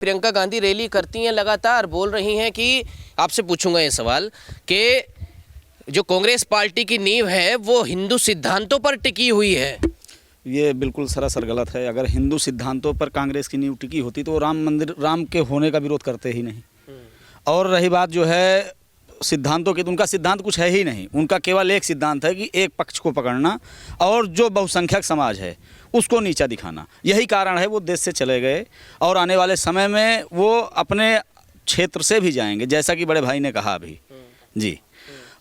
Priyanka Gandhi rally करती हैं, लगातार बोल रही हैं कि आपसे पूछूंगा ये सवाल कि जो कांग्रेस पार्टी की नींव है वो हिंदू सिद्धांतों पर टिकी हुई है। ये बिल्कुल सरासर गलत है। अगर हिंदू सिद्धांतों पर कांग्रेस की नींव टिकी होती तो राम मंदिर, राम के होने का विरोध करते ही नहीं। और रही बात जो है सिद्धांतों की, तो उनका सिद्धांत कुछ है ही नहीं। उनका केवल एक सिद्धांत है कि एक पक्ष को पकड़ना और जो बहुसंख्यक समाज है उसको नीचा दिखाना। यही कारण है वो देश से चले गए और आने वाले समय में वो अपने क्षेत्र से भी जाएंगे, जैसा कि बड़े भाई ने कहा अभी जी।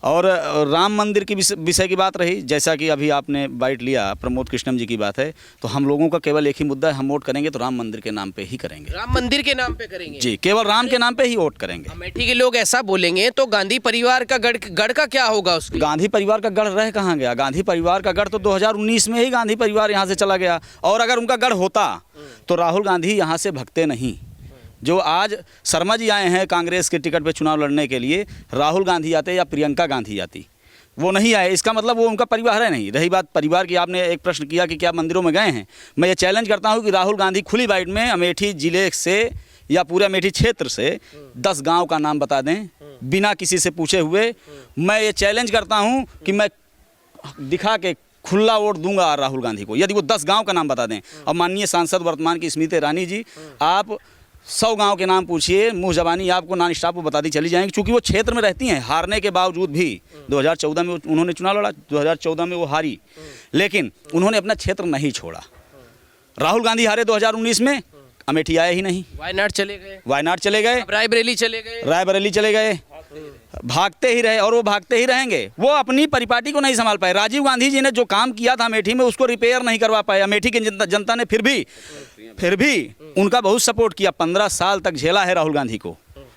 और राम मंदिर की विषय की बात रही, जैसा कि अभी आपने बाइट लिया, प्रमोद कृष्णम जी की बात है, तो हम लोगों का केवल एक ही मुद्दा है, हम वोट करेंगे तो राम मंदिर के नाम पे ही करेंगे। राम मंदिर के नाम पे करेंगे जी, केवल राम के नाम पे ही वोट करेंगे। अमेठी के लोग ऐसा बोलेंगे तो गांधी परिवार का गढ़ का क्या होगा? उसके गांधी परिवार का गढ़ रह कहाँ गया? गांधी परिवार का गढ़ तो 2019 में ही गांधी परिवार यहाँ से चला गया। और अगर उनका गढ़ होता तो राहुल गांधी यहाँ से भगते नहीं। जो आज शर्मा जी आए हैं कांग्रेस के टिकट पे चुनाव लड़ने के लिए, राहुल गांधी आते या प्रियंका गांधी आती, वो नहीं आए। इसका मतलब वो उनका परिवार है नहीं। रही बात परिवार की, आपने एक प्रश्न किया कि क्या मंदिरों में गए हैं। मैं ये चैलेंज करता हूँ कि राहुल गांधी खुली बाइट में अमेठी जिले से या पूरे अमेठी क्षेत्र से 10 गांव का नाम बता दें बिना किसी से पूछे हुए। मैं ये चैलेंज करता हूँ कि मैं दिखा के खुला वोट दूंगा राहुल गांधी को, यदि वो 10 गाँव का नाम बता दें। और माननीय सांसद वर्तमान की स्मृति ईरानी जी, आप 100 गांव के नाम पूछिए, मुँह जबानी आपको नॉन स्टॉप वो बताती चली जाएंगी, क्योंकि वो क्षेत्र में रहती हैं। हारने के बावजूद भी 2014 में उन्होंने चुनाव लड़ा, 2014 में वो हारी, लेकिन उन्होंने अपना क्षेत्र नहीं छोड़ा। राहुल गांधी हारे 2019 में, अमेठी आए ही नहीं, वायनाड चले गए, रायबरेली चले गए, भागते ही रहे और वो भागते ही रहेंगे। वो अपनी परिपाटी को नहीं संभाल पाए। राजीव गांधी जी ने जो काम किया था अमेठी में उसको रिपेयर नहीं करवा पाए। अमेठी की जनता ने फिर भी उनका बहुत सपोर्ट किया। 15 साल तक झेला है राहुल गांधी को,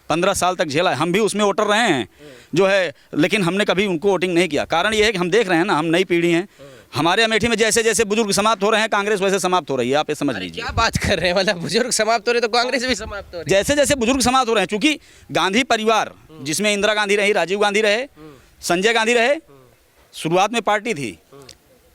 15 साल तक झेला है। हम भी उसमें वोटर रहे हैं जो है, लेकिन हमने कभी उनको वोटिंग नहीं किया। कारण ये है कि हम देख रहे हैं ना, हम नई पीढ़ी हैं। हमारे अमेठी में जैसे जैसे बुजुर्ग समाप्त हो रहे हैं, कांग्रेस वैसे समाप्त हो रही है। आप ये समझ लीजिए। क्या बात कर रहे हैं, मतलब बुजुर्ग समाप्त हो रहे तो कांग्रेस भी समाप्त हो रही है। जैसे जैसे बुजुर्ग समाप्त हो रहे हैं, क्योंकि गांधी परिवार जिसमें इंदिरा गांधी रही, राजीव गांधी रहे, संजय गांधी रहे, शुरुआत में पार्टी थी,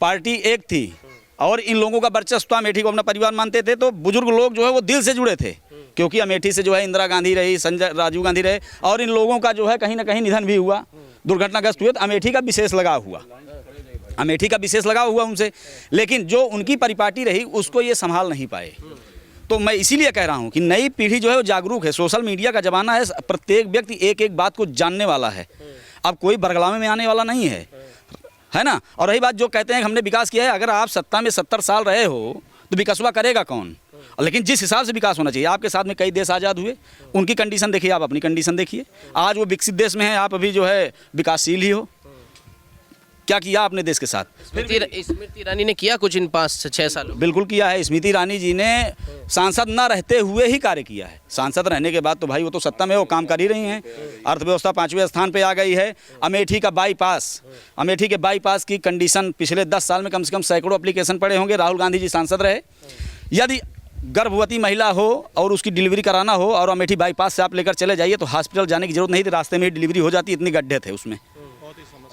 पार्टी एक थी और इन लोगों का वर्चस्व, अमेठी को अपना परिवार मानते थे। तो बुजुर्ग लोग जो है वो दिल से जुड़े थे, क्योंकि अमेठी से जो है इंदिरा गांधी रही, संजय राजीव गांधी रहे, और इन लोगों का जो है कहीं ना कहीं निधन भी हुआ, दुर्घटनाग्रस्त हुए। तो अमेठी का विशेष लगाव हुआ उनसे। लेकिन जो उनकी परिपाटी रही उसको ये संभाल नहीं पाए। तो मैं इसीलिए कह रहा हूँ कि नई पीढ़ी जो है वो जागरूक है। सोशल मीडिया का ज़माना है, प्रत्येक व्यक्ति एक एक बात को जानने वाला है। अब कोई बरगलावे में आने वाला नहीं है ना। और रही बात जो कहते हैं कि हमने विकास किया है, अगर आप सत्ता में 70 साल रहे हो तो विकासवा करेगा कौन? लेकिन जिस हिसाब से विकास होना चाहिए, आपके साथ में कई देश आज़ाद हुए, उनकी कंडीशन देखिए, आप अपनी कंडीशन देखिए। आज वो विकसित देश में हैं, आप अभी जो है विकासशील ही हो। क्या किया आपने देश के साथ? स्मृति ईरानी ने किया कुछ इन 5-6 सालों? बिल्कुल किया है। स्मृति ईरानी जी ने सांसद ना रहते हुए ही कार्य किया है। सांसद रहने के बाद तो भाई वो तो सत्ता में वो काम कर ही रही हैं। अर्थव्यवस्था 5वें स्थान पे आ गई है। अमेठी के बाईपास की कंडीशन पिछले 10 साल में कम से कम सैकड़ों एप्लीकेशन पड़े होंगे। राहुल गांधी जी सांसद रहे। यदि गर्भवती महिला हो और उसकी डिलीवरी कराना हो और अमेठी बाईपास से आप लेकर चले जाइए तो हॉस्पिटल जाने की जरूरत नहीं थी, रास्ते में ही डिलीवरी हो जाती, इतने गड्ढे थे उसमें।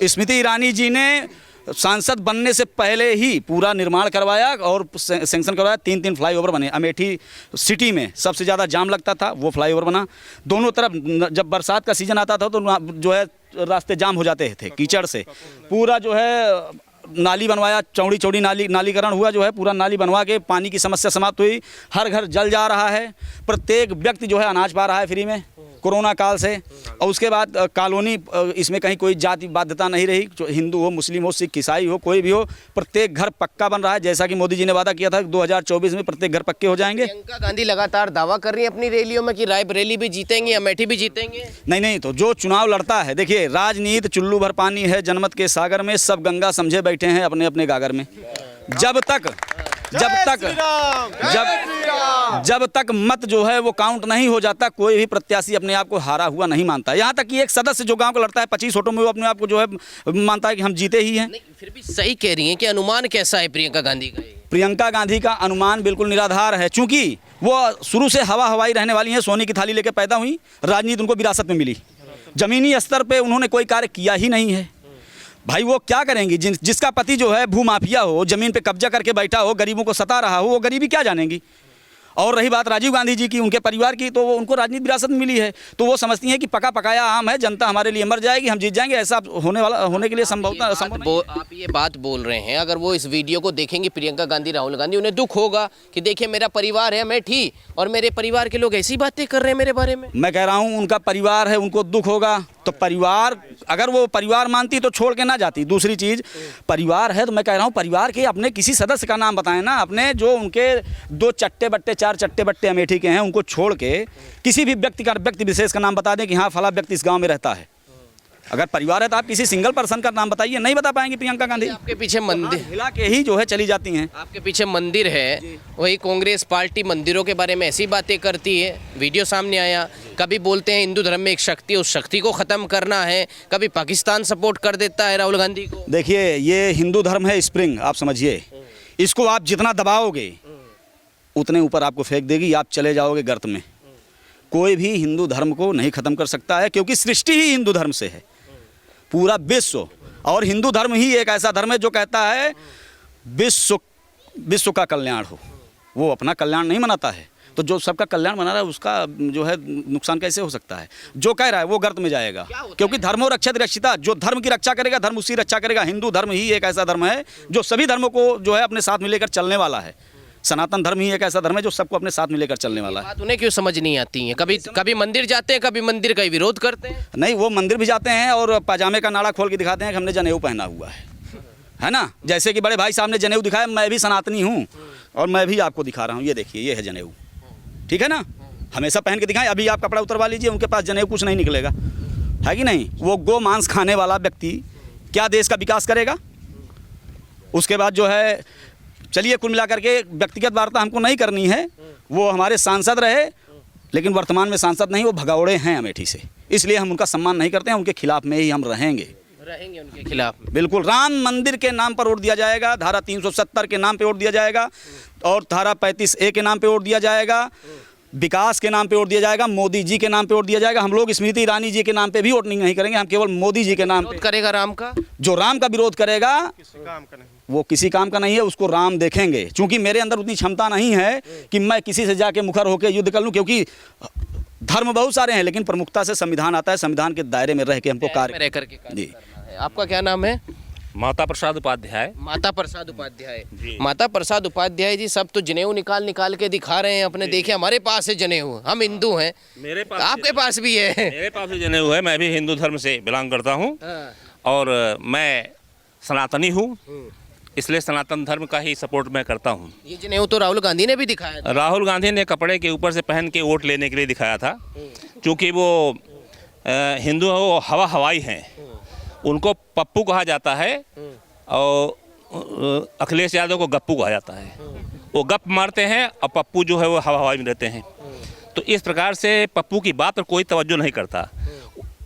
स्मृति ईरानी जी ने सांसद बनने से पहले ही पूरा निर्माण करवाया और सैंक्शन करवाया। 3 फ्लाईओवर बने। अमेठी सिटी में सबसे ज़्यादा जाम लगता था, वो फ्लाईओवर बना। दोनों तरफ जब बरसात का सीज़न आता था तो जो है रास्ते जाम हो जाते थे कीचड़ से। पूरा जो है नाली बनवाया, चौड़ी नालीकरण हुआ, जो है पूरा नाली बनवा के पानी की समस्या समाप्त हुई। हर घर जल जा रहा है, प्रत्येक व्यक्ति जो है अनाज पा रहा है फ्री में कोरोना काल से। और उसके बाद कॉलोनी, इसमें कहीं कोई जाति बाध्यता नहीं रही, जो हिंदू हो, मुस्लिम हो, सिख ईसाई हो, कोई भी हो, प्रत्येक घर पक्का बन रहा है। जैसा कि मोदी जी ने वादा किया था 2024 में प्रत्येक घर पक्के हो जाएंगे। प्रियंका गांधी लगातार दावा कर रही है अपनी रैलियों में कि रायबरेली भी जीतेंगे, अमेठी भी जीतेंगे। नहीं, तो जो चुनाव लड़ता है, देखिए राजनीति चुल्लू भर पानी है जनमत के सागर में, सब गंगा समझे बैठे हैं अपने अपने गागर में। जब तक मत जो है वो काउंट नहीं हो जाता, कोई भी प्रत्याशी अपने आप को हारा हुआ नहीं मानता। यहाँ तक कि एक सदस्य जो गांव को लड़ता है 25 वोटों में, वो अपने आप को जो है मानता है कि हम जीते ही हैं। फिर भी सही कह रही हैं कि अनुमान कैसा है प्रियंका गांधी का? प्रियंका गांधी का अनुमान बिल्कुल निराधार है, क्योंकि वो शुरू से हवाई रहने वाली हैं। सोने की थाली लेकर पैदा हुई, राजनीति उनको विरासत में मिली। जमीनी स्तर पर उन्होंने कोई कार्य किया ही नहीं है। भाई वो क्या करेंगी? जिसका पति जो है भूमाफिया हो, जमीन पे कब्जा करके बैठा हो, गरीबों को सता रहा हो, वो गरीबी क्या जानेंगी? और रही बात राजीव गांधी जी की, उनके परिवार की, तो वो उनको राजनीतिक विरासत मिली है, तो वो समझती हैं कि पका पकाया आम है, जनता हमारे लिए मर जाएगी, हम जीत जाएंगे, ऐसा होने के लिए संभव आप ये बात बोल रहे हैं, अगर वो इस वीडियो को देखेंगे प्रियंका गांधी, राहुल गांधी, उन्हें दुख होगा कि देखिए मेरा परिवार है, मैं ठीक, और मेरे परिवार के लोग ऐसी बातें कर रहे हैं मेरे बारे में। मैं कह रहा हूँ उनका परिवार है, उनको दुख होगा, तो परिवार, अगर वो परिवार मानती तो छोड़ के ना जाती। दूसरी चीज़, परिवार है तो मैं कह रहा हूँ परिवार के अपने किसी सदस्य का नाम बताएं ना, अपने जो उनके 2 चट्टे बट्टे 4 चट्टे बट्टे अमेठी के हैं, उनको छोड़ के किसी भी व्यक्ति विशेष का नाम बता दें कि हाँ फला व्यक्ति इस गांव में रहता है। अगर परिवार है तो आप किसी सिंगल पर्सन का नाम बताइए, नहीं बता पाएंगे प्रियंका गांधी। आपके पीछे मंदिर हिला के ही जो है चली जाती हैं। आपके पीछे मंदिर है, वही कांग्रेस पार्टी मंदिरों के बारे में ऐसी बातें करती है। वीडियो सामने आया, कभी बोलते हैं हिंदू धर्म में एक शक्ति है, उस शक्ति को ख़त्म करना है, कभी पाकिस्तान सपोर्ट कर देता है राहुल गांधी को। देखिए, ये हिंदू धर्म है स्प्रिंग, आप समझिए, इसको आप जितना दबाओगे उतने ऊपर आपको फेंक देगी, आप चले जाओगे गर्त में। कोई भी हिंदू धर्म को नहीं ख़त्म कर सकता है, क्योंकि सृष्टि ही हिंदू धर्म से है, पूरा विश्व। और हिंदू धर्म ही एक ऐसा धर्म है जो कहता है विश्व का कल्याण हो, वो अपना कल्याण नहीं मनाता है। तो जो सबका कल्याण मना रहा है उसका जो है नुकसान कैसे हो सकता है? जो कह रहा है वो गर्त में जाएगा, क्योंकि धर्मो रक्षित रक्षिता, जो धर्म की रक्षा करेगा धर्म उसी रक्षा करेगा। हिंदू धर्म ही एक ऐसा धर्म है जो सभी धर्मों को जो है अपने साथ में लेकर चलने वाला है। सनातन धर्म ही एक ऐसा धर्म है जो सबको अपने साथ में लेकर चलने वाला है। बात उन्हें क्यों समझ नहीं आती है? कभी मंदिर जाते हैं, कभी मंदिर का विरोध करते हैं। नहीं, वो मंदिर भी जाते हैं और पाजामे का नाड़ा खोल के दिखाते हैं कि हमने जनेऊ पहना हुआ है ना। जैसे कि बड़े भाई साहब ने जनेऊ दिखाया, मैं भी सनातनी हूँ और मैं भी आपको दिखा रहा हूँ, ये देखिए, ये है जनेऊ, ठीक है ना। हमेशा पहन के दिखाएं। अभी आप कपड़ा उतरवा लीजिए, उनके पास जनेऊ कुछ नहीं निकलेगा, है कि नहीं। वो गो मांस खाने वाला व्यक्ति क्या देश का विकास करेगा? उसके बाद जो है, चलिए कुल मिलाकर के व्यक्तिगत वार्ता हमको नहीं करनी है, वो हमारे सांसद रहे, लेकिन वर्तमान में सांसद नहीं, वो भगौड़े हैं अमेठी से, इसलिए हम उनका सम्मान नहीं करते हैं। उनके खिलाफ में ही हम रहेंगे उनके खिलाफ। बिल्कुल। राम मंदिर के नाम पर वोट दिया जाएगा, धारा 370 के नाम पे वोट दिया जाएगा, और धारा 35A के नाम पे वोट दिया जाएगा, विकास के नाम पे वोट दिया जाएगा, मोदी जी के नाम पे वोट दिया जाएगा। हम लोग स्मृति ईरानी जी के नाम पे भी वोट नहीं करेंगे, हम केवल मोदी जी के नाम पे करेगा। राम का, जो राम का विरोध करेगा वो किसी काम का नहीं है, उसको राम देखेंगे। क्योंकि मेरे अंदर उतनी क्षमता नहीं है कि मैं किसी से जाके मुखर होकर युद्ध कर लूँ, क्योंकि धर्म बहुत सारे हैं, लेकिन प्रमुखता से संविधान आता है, संविधान के दायरे में रह के हमको कार्य करना है। आपका क्या नाम है? माता प्रसाद उपाध्याय। माता प्रसाद उपाध्याय जी। माता प्रसाद उपाध्याय जी, सब तो जनेऊ निकाल के दिखा रहे हैं अपने। देखिए हमारे पास है जनेऊ, हम हिंदू हैं, मेरे पास, आपके पास भी है। मेरे पास भी जनेऊ है, मैं भी हिंदू धर्म से बिलोंग करता हूँ और मैं सनातनी हूँ, इसलिए सनातन धर्म का ही सपोर्ट मैं करता हूँ। ये जनेऊ तो राहुल गांधी ने भी दिखाया था। राहुल गांधी ने कपड़े के ऊपर से पहन के वोट लेने के लिए दिखाया था, क्योंकि वो हिंदू वो हवाई हैं, उनको पप्पू कहा जाता है और अखिलेश यादव को गप्पू कहा जाता है। वो गप मारते हैं और पप्पू जो है वो हवाई में रहते हैं। तो इस प्रकार से पप्पू की बात पर कोई तवज्जो नहीं करता।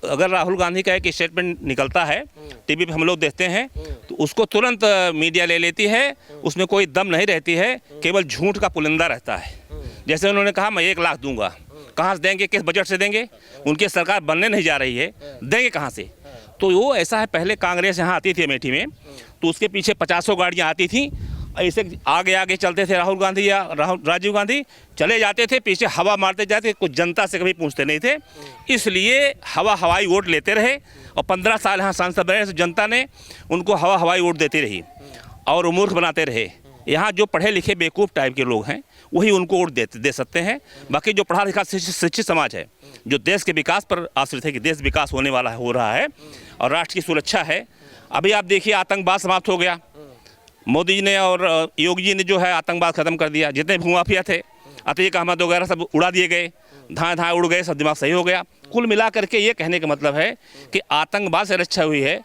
अगर राहुल गांधी का एक स्टेटमेंट निकलता है, टीवी पे हम लोग देखते हैं, तो उसको तुरंत मीडिया ले लेती है, उसमें कोई दम नहीं रहती है, केवल झूठ का पुलिंदा रहता है। जैसे उन्होंने कहा मैं 1 लाख दूंगा, कहाँ से देंगे, किस बजट से देंगे? उनकी सरकार बनने नहीं जा रही है, देंगे कहाँ से? तो वो ऐसा है, पहले कांग्रेस यहाँ आती थी अमेठी में, तो उसके पीछे 50 गाड़ियाँ आती थी, ऐसे आगे आगे चलते थे राहुल गांधी या राजीव गांधी, चले जाते थे, पीछे हवा मारते जाते, कुछ जनता से कभी पूछते नहीं थे। इसलिए हवाई वोट लेते रहे और 15 साल यहाँ सांसद रहे, तो जनता ने उनको हवाई वोट देती रही और मूर्ख बनाते रहे। यहाँ जो पढ़े लिखे बेवकूफ़ टाइप के लोग हैं वही उनको वोट दे सकते हैं। बाकी जो पढ़ा लिखा शिक्षित समाज है, जो देश के विकास पर आश्रित है कि देश विकास होने वाला हो रहा है और राष्ट्र की सुरक्षा है। अभी आप देखिए, आतंकवाद समाप्त हो गया, मोदी जी ने और योगी जी ने जो है आतंकवाद खत्म कर दिया। जितने भूमाफिया थे, अतीक अहमद वगैरह सब उड़ा दिए गए, धाए उड़ गए, सब दिमाग सही हो गया। कुल मिला करके ये कहने का मतलब है कि आतंकवाद से रक्षा हुई है।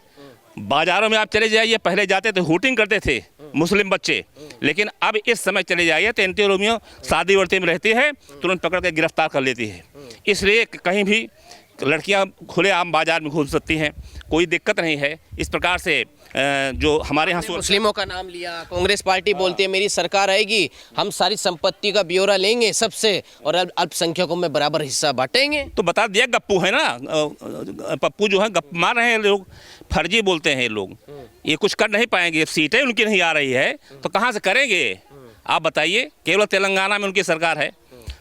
बाज़ारों में आप चले जाइए, पहले जाते थे हूटिंग करते थे मुस्लिम बच्चे, लेकिन अब इस समय चले जाइए तो एंटी रोमियो शादी वर्ती में रहती है, तुरंत पकड़ के गिरफ्तार कर लेती है। इसलिए कहीं भी लड़कियां खुलेआम बाजार में घूम सकती हैं, कोई दिक्कत नहीं है। इस प्रकार से जो हमारे यहाँ मुस्लिमों का नाम लिया, कांग्रेस पार्टी बोलती है मेरी सरकार आएगी, हम सारी संपत्ति का ब्यौरा लेंगे सबसे और अल्पसंख्यकों में बराबर हिस्सा बांटेंगे। तो बता दिया, गप्पू है ना, पप्पू जो है गप मार रहे हैं लोग, फर्जी बोलते हैं लोग, ये कुछ कर नहीं पाएंगे। सीटें उनकी नहीं आ रही है तो कहाँ से करेंगे? आप बताइए, केवल तेलंगाना में उनकी सरकार है,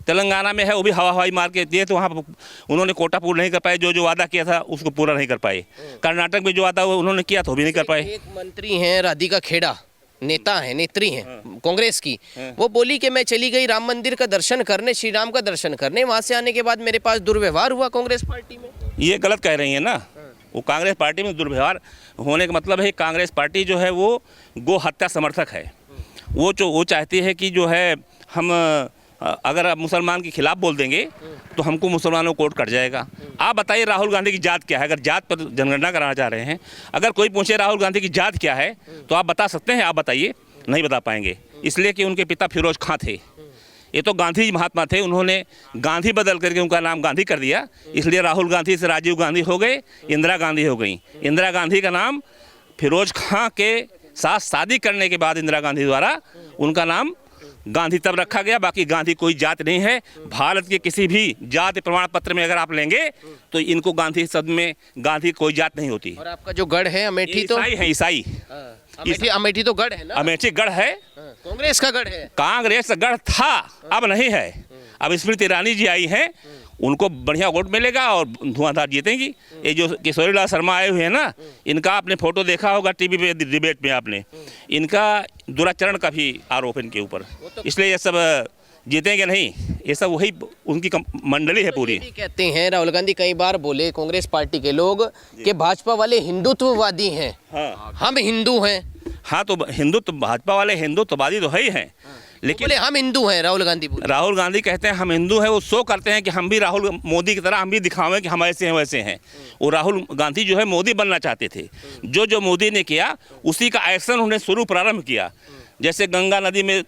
तेलंगाना में है वो भी हवाई मार के दिए, तो वहाँ पर उन्होंने कोटा पूरा नहीं कर पाए, जो वादा किया था उसको पूरा नहीं कर पाए। कर्नाटक में जो वादा वो उन्होंने किया था वो भी नहीं कर पाए। एक मंत्री हैं राधिका खेड़ा, नेता है, नेत्री हैं कांग्रेस की, वो बोली कि मैं चली गई राम मंदिर का दर्शन करने, श्री राम का दर्शन करने, वहां से आने के बाद मेरे पास दुर्व्यवहार हुआ कांग्रेस पार्टी में। ये गलत कह रही है ना। वो कांग्रेस पार्टी में दुर्व्यवहार होने का मतलब है कांग्रेस पार्टी जो है वो गो हत्या समर्थक है। वो चाहती है कि जो है हम अगर आप मुसलमान के खिलाफ बोल देंगे तो हमको मुसलमानों को कोर्ट कट जाएगा। आप बताइए राहुल गांधी की जात क्या है? अगर जात पर जनगणना कराना चाह रहे हैं, अगर कोई पूछे राहुल गांधी की जात क्या है तो आप बता सकते हैं? आप बताइए, नहीं बता पाएंगे, इसलिए कि उनके पिता फिरोज खां थे। ये तो गांधी महात्मा थे, उन्होंने गांधी बदल करके उनका नाम गांधी कर दिया, इसलिए राहुल गांधी से राजीव गांधी हो गए, इंदिरा गांधी हो गई। इंदिरा गांधी का नाम फिरोज खां के साथ शादी करने के बाद इंदिरा गांधी द्वारा उनका नाम गांधी तब रखा गया। बाकी गांधी कोई जात नहीं है। भारत के किसी भी जाति प्रमाण पत्र में अगर आप लेंगे तो इनको गांधी शब्द में गांधी कोई जात नहीं होती। और आपका जो गढ़ है अमेठी, तो ईसाई है, ईसाई। अमेठी तो गढ़ है ना, अमेठी गढ़ है, कांग्रेस का गढ़ है। कांग्रेस का गढ़ था, अब नहीं है। अब स्मृति ईरानी जी आई हैं, उनको बढ़िया वोट मिलेगा और धुआंधार जीतेंगी। ये जो किशोरीलाल शर्मा आए हुए हैं ना, इनका आपने फोटो देखा होगा टीवी पे डिबेट में, आपने इनका दुराचरण का भी आरोप इनके ऊपर, इसलिए ये सब जीतेंगे नहीं। ये सब वही उनकी मंडली है पूरी। कहते हैं राहुल गांधी कई बार बोले कांग्रेस पार्टी के लोग कि भाजपा वाले हिंदुत्ववादी हैं। हाँ, हम हिंदू हैं। हाँ, तो हिंदुत्व भाजपा वाले हिंदुत्ववादी तो है ही हैं, लेकिन बोले हम हिंदू हैं। राहुल गांधी कहते हैं हम हिंदू हैं। वो शो करते हैं कि हम भी राहुल मोदी की तरह हम भी दिखावें कि हम ऐसे हैं वैसे हैं। वो राहुल गांधी जो है मोदी बनना चाहते थे। जो मोदी ने किया उसी का एक्शन उन्होंने प्रारंभ किया। जैसे गंगा नदी में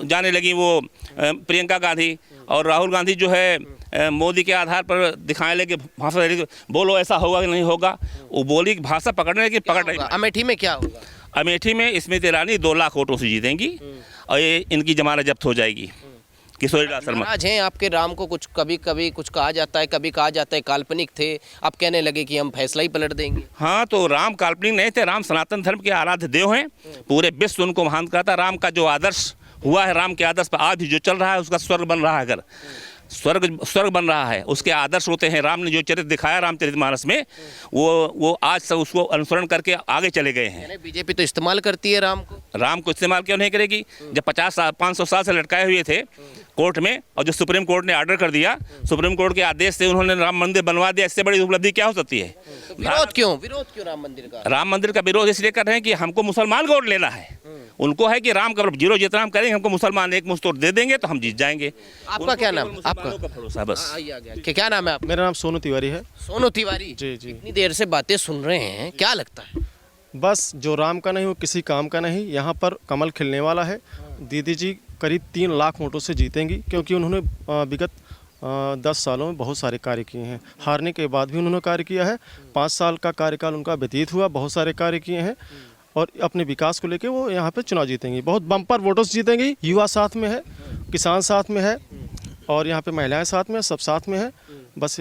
जाने लगी वो प्रियंका गांधी, और राहुल गांधी जो है मोदी के आधार पर दिखाने लगे, भाषा बोलो ऐसा होगा कि नहीं होगा। वो बोली भाषा पकड़ने लगी, पकड़ रही। अमेठी में क्या होगा? अमेठी में स्मृति ईरानी 2 लाख वोटों से जीतेंगी और ये इनकी जमानत जब्त हो जाएगी। किशोरीलाल शर्मा नाराज हैं आपके राम को, कुछ कभी कुछ कहा जाता है, कभी कहा जाता है काल्पनिक थे, अब कहने लगे कि हम फैसला ही पलट देंगे। हाँ, तो राम काल्पनिक नहीं थे, राम सनातन धर्म के आराध्य देव हैं। पूरे विश्व उनको महान कहता। राम का जो आदर्श हुआ है, राम के आदर्श पर आज भी जो चल रहा है उसका स्वर्ग बन रहा है। अगर स्वर्ग बन रहा है, उसके आदर्श होते हैं। राम ने जो चरित्र दिखाया रामचरितमानस में, वो आज सब उसको अनुसरण करके आगे चले गए हैं। बीजेपी तो इस्तेमाल करती है राम को इस्तेमाल क्यों नहीं करेगी? जब 500 साल से लटकाए हुए थे कोर्ट में, और जो सुप्रीम कोर्ट ने ऑर्डर कर दिया, सुप्रीम कोर्ट के आदेश से उन्होंने राम मंदिर बनवा दिया, इससे बड़ी उपलब्धि क्या हो सकती है? तो विरोध क्यों राम मंदिर का विरोध इसलिए कर रहे हैं कि हमको मुसलमान का वोट लेना है। उनको है कि राम का जीरो जितना हम करेंगे, हमको मुसलमान एक मुश्त वोट दे देंगे तो हम जीत जाएंगे। आपका क्या नाम? आपका भरोसा बस। क्या नाम है आपका? मेरा नाम सोनू तिवारी है। सोनू तिवारी जी। इतनी देर से बातें सुन रहे हैं, क्या लगता है? बस जो राम का नहीं वो किसी काम का नहीं। यहाँ पर कमल खिलने वाला है। दीदी जी करीब 3 लाख वोटों से जीतेंगी, क्योंकि उन्होंने विगत 10 सालों में बहुत सारे कार्य किए हैं। हारने के बाद भी उन्होंने कार्य किया है। 5 साल का कार्यकाल उनका व्यतीत हुआ, बहुत सारे कार्य किए हैं, और अपने विकास को लेके वो यहाँ पे चुनाव जीतेंगी। बहुत बम्पर वोटों से जीतेंगी। युवा साथ में है, किसान साथ में है, और यहाँ पे महिलाएं साथ में, सब साथ में है। बस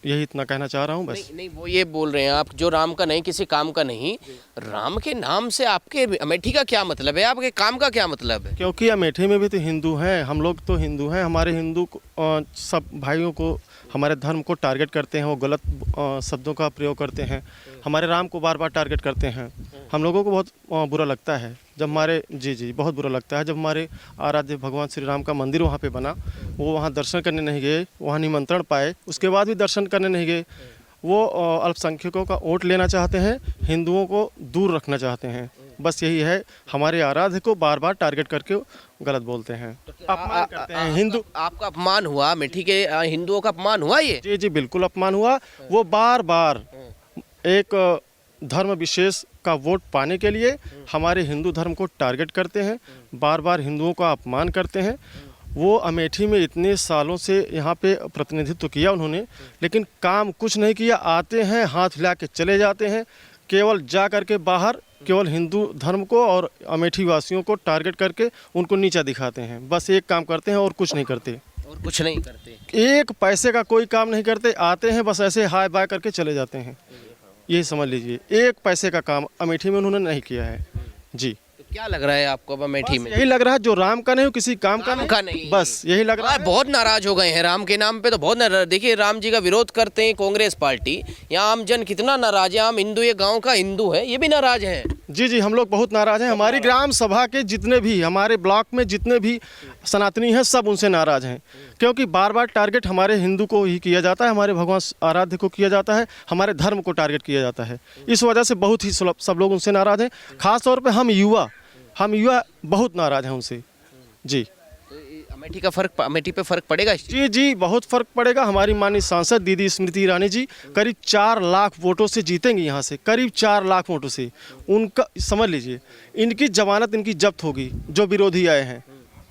यही इतना कहना चाह रहा हूँ बस। नहीं, वो ये बोल रहे हैं आप, जो राम का नहीं किसी काम का नहीं। राम के नाम से आपके अमेठी का क्या मतलब है? आपके काम का क्या मतलब है? क्योंकि अमेठी में भी तो हिंदू हैं, हम लोग तो हिंदू हैं। हमारे हिंदू सब भाइयों को, हमारे धर्म को टारगेट करते हैं, वो गलत शब्दों का प्रयोग करते हैं। हमारे राम को बार बार टारगेट करते हैं। हम लोगों को बहुत बुरा लगता है जब हमारे जी बहुत बुरा लगता है जब हमारे आराध्य भगवान श्री राम का मंदिर वहाँ पे बना, वो वहाँ दर्शन करने नहीं गए, वहाँ निमंत्रण पाए, उसके बाद भी दर्शन करने नहीं गए। वो अल्पसंख्यकों का वोट लेना चाहते हैं, हिंदुओं को दूर रखना चाहते हैं। बस यही है, हमारे आराध्य को बार बार टारगेट करके गलत बोलते हैं, अपमान करते हैं। हिंदू, आपका अपमान हुआ, अमेठी के हिंदुओं का अपमान हुआ ये? जी बिल्कुल अपमान हुआ। वो बार बार एक धर्म विशेष का वोट पाने के लिए हमारे हिंदू धर्म को टारगेट करते हैं, बार बार हिंदुओं का अपमान करते हैं। वो अमेठी में इतने सालों से यहाँ पे प्रतिनिधित्व किया उन्होंने, लेकिन काम कुछ नहीं किया। आते हैं, हाथ हिला के चले जाते हैं, केवल जा करके बाहर केवल हिंदू धर्म को और अमेठी वासियों को टारगेट करके उनको नीचा दिखाते हैं। बस एक काम करते हैं और कुछ नहीं करते। और कुछ नहीं करते, एक पैसे का कोई काम नहीं करते। आते हैं, बस ऐसे हाय बाय करके चले जाते हैं। यही समझ लीजिए, एक पैसे का काम अमेठी में उन्होंने नहीं किया है। जी, क्या लग रहा है आपको अब अमेठी में? यही लग रहा है जो राम का नहीं, किसी काम का राम का नहीं। बस यही लग रहा है। बहुत नाराज हो गए हैं राम के नाम पे, तो बहुत नाराज। देखिए राम जी का विरोध करते हैं कांग्रेस पार्टी, यहाँ आम जन कितना नाराज है। आम हिंदू, ये गांव का हिंदू है, ये भी नाराज है। जी जी, हम लोग बहुत नाराज हैं। हमारी ग्राम सभा के जितने भी, हमारे ब्लॉक में जितने भी सनातनी हैं, सब उनसे नाराज हैं, क्योंकि बार बार टारगेट हमारे हिंदू को ही किया जाता है, हमारे भगवान आराध्य को किया जाता है, हमारे धर्म को टारगेट किया जाता है। इस वजह से बहुत ही सब लोग उनसे नाराज हैं। खास तौर पे हम युवा बहुत नाराज हैं उनसे। जी, अमेठी पे फर्क पड़ेगा? जी जी, बहुत फर्क पड़ेगा। हमारी माननीय सांसद दीदी स्मृति ईरानी जी करीब 4 लाख वोटों से जीतेंगी यहाँ से, करीब 4 लाख वोटों से। उनका समझ लीजिए, इनकी जमानत इनकी जब्त होगी, जो विरोधी आए हैं।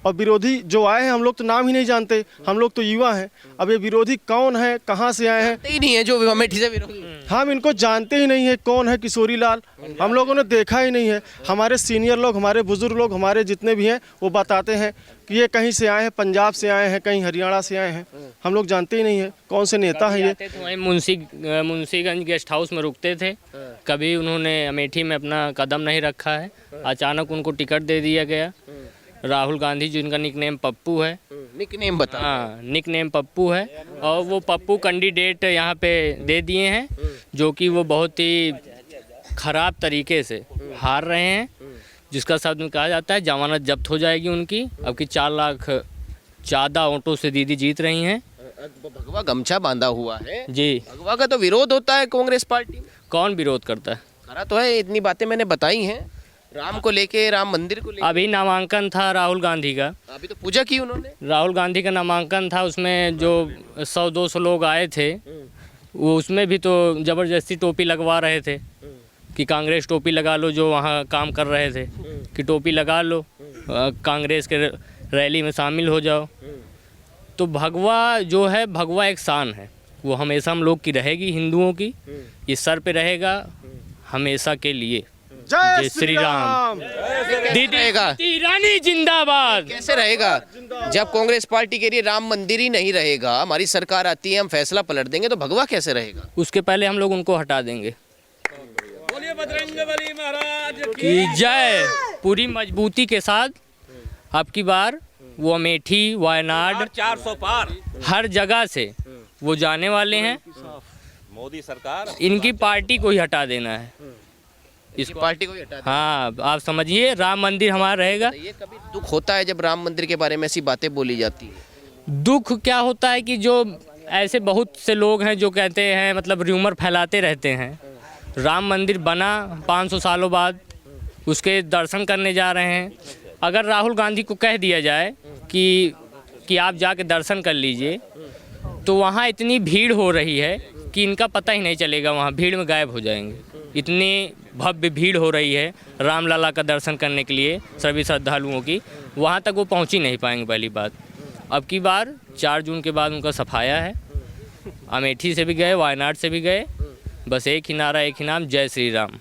और विरोधी जो आए हैं, हम लोग तो नाम ही नहीं जानते, हम लोग तो युवा हैं। अब ये विरोधी कौन है, कहाँ से आए हैं, ही नहीं है जो अमेठी से विरोधी। हम इनको जानते ही नहीं है। कौन है किशोरी लाल, हम लोगों ने देखा ही नहीं है। हमारे सीनियर लोग, हमारे बुजुर्ग लोग, हमारे जितने भी हैं, वो बताते हैं कि ये कहीं से आए हैं, पंजाब से आए हैं, कहीं हरियाणा से आए हैं। हम लोग जानते ही नहीं है कौन से नेता हैं ये। तो वहीं मुंशीगंज गेस्ट हाउस में रुकते थे, कभी उन्होंने अमेठी में अपना कदम नहीं रखा है। अचानक उनको टिकट दे दिया गया। राहुल गांधी, जिनका निकनेम पप्पू है, निकनेम बता। हाँ, निकनेम पप्पू है, और वो पप्पू कैंडिडेट यहाँ पे दे दिए हैं, जो कि वो बहुत ही खराब तरीके से हार रहे हैं, जिसका शब्द में कहा जाता है जमानत जब्त हो जाएगी उनकी। अब की 4 लाख ज़्यादा वोटों से दीदी जीत रही हैं। भगवा गमछा बांधा हुआ है जी, भगवा का तो विरोध होता है कांग्रेस पार्टी में। कौन विरोध करता है? करा तो है, इतनी बातें मैंने बताई हैं राम को लेके, राम मंदिर को लेके। अभी नामांकन था राहुल गांधी का, अभी तो पूजा की उन्होंने। राहुल गांधी का नामांकन था, उसमें जो 100-200 लोग आए थे, वो उसमें भी तो ज़बरदस्ती टोपी लगवा रहे थे कि कांग्रेस टोपी लगा लो, जो वहाँ काम कर रहे थे कि टोपी लगा लो, कांग्रेस के रैली में शामिल हो जाओ। तो भगवा जो है, भगवा एक शान है, वो हमेशा हम लोग की रहेगी, हिंदुओं की। ये सर पे रहेगा हमेशा के लिए। जय श्री राम। दीदी ईरानी जिंदाबाद। कैसे रहेगा जब कांग्रेस पार्टी के लिए राम मंदिर ही नहीं रहेगा, हमारी सरकार आती है, हम फैसला पलट देंगे, तो भगवा कैसे रहेगा? उसके पहले हम लोग उनको हटा देंगे। की जय। पूरी मजबूती के साथ अब की बार वो अमेठी, वायनाड, 400 पार हर जगह से वो जाने वाले हैं। मोदी सरकार, इनकी पार्टी को ही हटा देना है, इसकी पार्टी को ही हटा दें। हाँ, आप समझिए, राम मंदिर हमारा रहेगा। ये कभी दुख होता है जब राम मंदिर के बारे में ऐसी बातें बोली जाती है? दुख क्या होता है कि जो ऐसे बहुत से लोग हैं जो कहते हैं, मतलब र्यूमर फैलाते रहते हैं। राम मंदिर बना 500 सालों बाद, उसके दर्शन करने जा रहे हैं। अगर राहुल गांधी को कह दिया जाए कि आप जाके दर्शन कर लीजिए, तो वहाँ इतनी भीड़ हो रही है कि इनका पता ही नहीं चलेगा, वहाँ भीड़ में गायब हो जाएंगे। इतनी भव्य भीड़ हो रही है रामलला का दर्शन करने के लिए सभी श्रद्धालुओं की, वहाँ तक वो पहुँच ही नहीं पाएंगे। पहली बात, अब की बार 4 जून के बाद उनका सफाया है। अमेठी से भी गए, वायनाड से भी गए, बस एक ही नारा, एक ही नाम, जय श्री राम।